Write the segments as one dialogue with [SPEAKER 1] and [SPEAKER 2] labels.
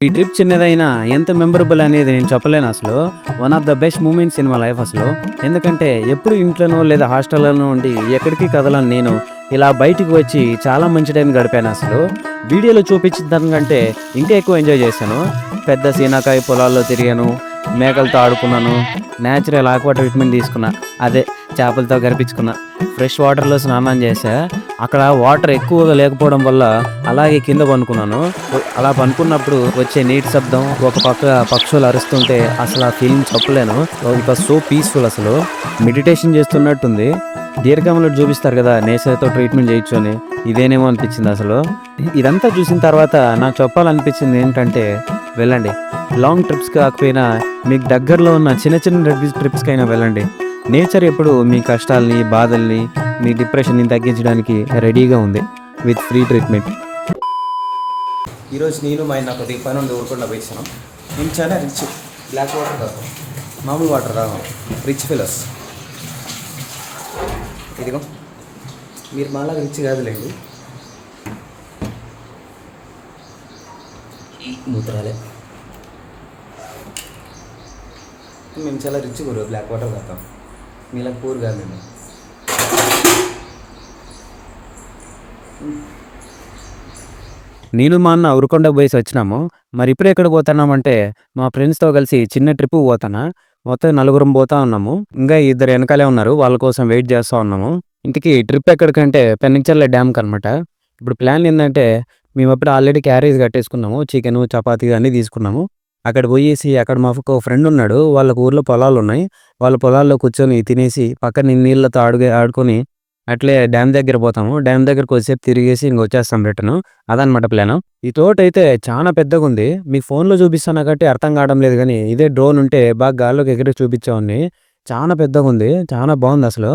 [SPEAKER 1] ఈ ట్రిప్ చిన్నదైనా ఎంత మెమరబుల్ అనేది నేను చెప్పలేను అసలు. One of the best moments in my life అసలు. ఎందుకంటే ఎప్పుడు ఇంట్లోనో లేదా హాస్టల్లోనో ఉండి ఎక్కడికి కదలను నేను. ఇలా బయటికి వచ్చి చాలా మంచి టైం గడిపాను అసలు. వీడియోలో చూపించిన దానికంటే ఇంకా ఎక్కువ ఎంజాయ్ చేశాను. పెద్ద సీనాకాయ పొలాల్లో తిరిగాను, మేకలతో ఆడుకున్నాను, న్యాచురల్ ఆక్వా ట్రీట్మెంట్ తీసుకున్నా, అదే చేపలతో కరిపించుకున్నా, ఫ్రెష్ వాటర్లో స్నానం చేశా. అక్కడ వాటర్ ఎక్కువగా లేకపోవడం వల్ల అలాగే కింద పనుకున్నాను. అలా పనుకున్నప్పుడు వచ్చే నీటి శబ్దం, ఒక పక్క పక్షులు అరుస్తుంటే అసలు ఆ ఫీలింగ్ చెప్పలేను. ఇట్ వాస్ సో పీస్ఫుల్ అసలు. మెడిటేషన్ చేస్తున్నట్టుంది. దీర్ఘంలో చూపిస్తారు కదా నేచర్తో ట్రీట్మెంట్ చేయొచ్చు అని, ఇదేనేమో అనిపించింది అసలు. ఇదంతా చూసిన తర్వాత నాకు చెప్పాలనిపించింది ఏంటంటే, వెళ్ళండి, లాంగ్ ట్రిప్స్ కాకపోయినా మీకు దగ్గరలో ఉన్న చిన్న చిన్న ట్రిప్స్కైనా వెళ్ళండి. నేచర్ ఎప్పుడు మీ కష్టాలని, బాధల్ని, మీ డిప్రెషన్ని తగ్గించడానికి రెడీగా ఉంది విత్ ఫ్రీ ట్రీట్మెంట్. ఈరోజు నేను మా ఆయన కొద్దిగా పని ఉండి ఊరుకుండా పోయిస్తున్నాం. నేను చాలా రిచ్, బ్లాక్ వాటర్ కాదు, మామూలు వాటర్ రావు, రిచ్ ఫిలర్స్. ఇదిగో మీరు మాలాగా రిచ్ కాదులేండి, మూత్రాలే. మేము చాలా రిచ్ గురు, బ్లాక్ వాటర్ తాగుతాం, మీలా పూర్ కాదు మేము. నేను మా అన్న ఉరుకొండ పోయేసి వచ్చినాము. మరి ఇప్పుడు ఎక్కడ పోతున్నామంటే, మా ఫ్రెండ్స్తో కలిసి చిన్న ట్రిప్ పోతానా. మొత్తం నలుగురం పోతా ఉన్నాము. ఇంకా ఇద్దరు వెనకాలే ఉన్నారు, వాళ్ళ కోసం వెయిట్ చేస్తూ ఉన్నాము. ఇంటికి ట్రిప్ ఎక్కడికంటే పెన్నించర్ల డ్యామ్కి అనమాట. ఇప్పుడు ప్లాన్ ఏంటంటే, మేము అప్పుడు ఆల్రెడీ క్యారేజ్ కట్టేసుకున్నాము, చికెను చపాతీ అన్నీ తీసుకున్నాము. అక్కడ పోయేసి అక్కడ మాకు ఫ్రెండ్ ఉన్నాడు, వాళ్ళకు ఊర్లో పొలాలు ఉన్నాయి. వాళ్ళ పొలాల్లో కూర్చొని తినేసి పక్కన నీళ్ళతో ఆడుకొని అట్లే డ్యామ్ దగ్గర పోతాము. డ్యామ్ దగ్గర కొద్దిసేపు తిరిగేసి వచ్చేస్తాం రిటర్న్. అదనమాట ప్లాన్. ఈ తోట అయితే చాలా పెద్దగా ఉంది. మీకు ఫోన్లో చూపిస్తాను కాబట్టి అర్థం కావడం లేదు, కానీ ఇదే డ్రోన్ ఉంటే బాగా గాల్లోకి ఎగిరి చూపించేవాడిని. చాలా పెద్దగా ఉంది, చాలా బాగుంది అసలు.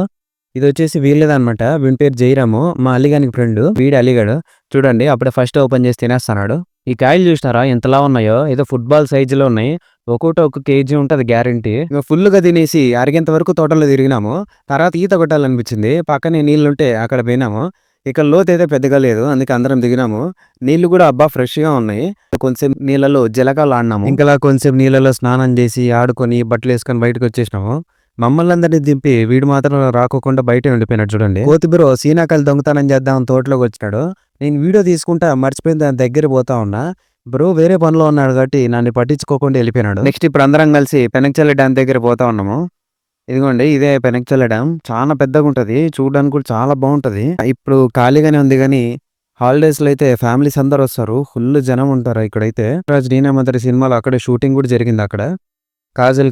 [SPEAKER 1] ఇది వచ్చేసి వీళ్ళదనమాట. వీడి పేరు జయరాము, మా అలీగానికి ఫ్రెండ్. వీడు అలీగాడు. చూడండి అప్పుడే ఫస్ట్ ఓపెన్ చేసి తినేస్తున్నాడు. ఈ కాయలు చూసినారా ఎంతలా ఉన్నాయో, ఏదో ఫుట్బాల్ సైజులో ఉన్నాయి. ఒక్కొక్కటి 1 కేజీ ఉంటుంది గ్యారంటీ. ఇంకా ఫుల్గా తినేసి అరిగేంత వరకు తోటలో తిరిగినాము. తర్వాత ఈత కొట్టాలనిపించింది, పక్కనే నీళ్ళుంటే అక్కడ పోయినాము. ఇక్కడ లోతు అయితే పెద్దగా లేదు, అందుకే అందరం దిగినాము. నీళ్లు కూడా అబ్బా ఫ్రెష్గా ఉన్నాయి. కొంచెం నీళ్ళలో జలకాలు ఆడినాము. ఇంకా కొంచెం నీళ్ళలో స్నానం చేసి ఆడుకొని బట్టలు వేసుకొని బయటకు వచ్చేసినాము. మమ్మల్ని అందరినీ దింపి వీడు మాత్రం రాకోకుండా బయట ఉండిపోయినాడు. చూడండి, కోతి బ్రో సీనాకాయలు దొంగతనం చేద్దాం తోటలోకి వచ్చినాడు. నేను వీడియో తీసుకుంటా మర్చిపోయిన దాని దగ్గర పోతా ఉన్నా. బ్రో వేరే పనిలో ఉన్నాడు కాబట్టి నన్ను పట్టించుకోకుండా వెళ్ళిపోయినాడు. నెక్స్ట్ ఇప్పుడు అందరం కలిసి పెనక్చర్ల డ్యామ్ దగ్గర పోతా ఉన్నాము. ఇదిగోండి ఇదే పెనక్చర్ల డ్యామ్, చాలా పెద్దగా ఉంటుంది, చూడడానికి కూడా చాలా బాగుంటుంది. ఇప్పుడు ఖాళీగానే ఉంది, కానీ హాలిడేస్లో అయితే ఫ్యామిలీస్ అందరు వస్తారు, ఫుల్ జనం ఉంటారు ఇక్కడైతే. రాజ్ నీనామంతరి సినిమాలో అక్కడే షూటింగ్ కూడా జరిగింది. అక్కడ కాజల్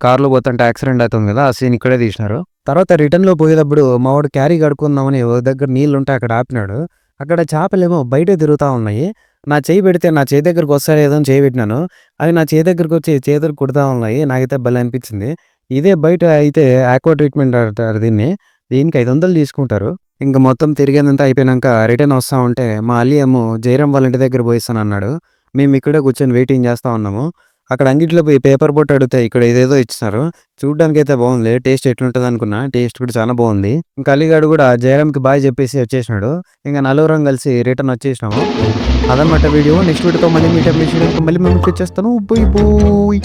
[SPEAKER 1] కార్లో పోతుంటే యాక్సిడెంట్ అవుతుంది కదా, ఆ సీన్ ఇక్కడే తీసినారు. తర్వాత రిటర్న్లో పోయేటప్పుడు మా వాడు క్యారీ కడుక్కుందామని ఒక దగ్గర నీళ్ళు ఉంటే అక్కడ ఆపినాడు. అక్కడ చేపలేమో బయట తిరుగుతూ ఉన్నాయి. నా చేయి పెడితే నా చేయి దగ్గరకు వస్తారేదో అని చేయి పెట్టినాను, అవి నా చేయి దగ్గరకు వచ్చి చేతులు కుడతా ఉన్నాయి. నాకైతే భలే అనిపించింది. ఇదే బయట అయితే ఆక్వా ట్రీట్మెంట్ అంటారు దీన్ని. దీనికి 500 తీసుకుంటారు. ఇంకా మొత్తం తిరిగేదంతా అయిపోయినాక రిటర్న్ వస్తూ ఉంటే మా అలీ ఏమో జయరాం వాళ్ళ ఇంటి దగ్గర పోయిస్తాను అన్నాడు. మేము ఇక్కడే కూర్చొని వెయిటింగ్ చేస్తూ ఉన్నాము. అక్కడ అంగిట్లో పోయి పేపర్ బోట్ అడిగితే ఇక్కడ ఇదేదో ఇచ్చినారు. చూడడానికి అయితే బాగుంది, టేస్ట్ ఎట్లుంటుంది అనుకున్నా, టేస్ట్ కూడా చాలా బాగుంది. ఇంకా అలీగాడు కూడా జయరామ్కి బాయ్ చెప్పేసి వచ్చేసినాడు. ఇంకా నలుగురం కలిసి రిటర్న్ వచ్చేసినాము. అదనమాట వీడియో. నెక్స్ట్ వీడియోతో మళ్ళీ మీట్ మళ్ళీ మేము వచ్చేస్తాను. పోయి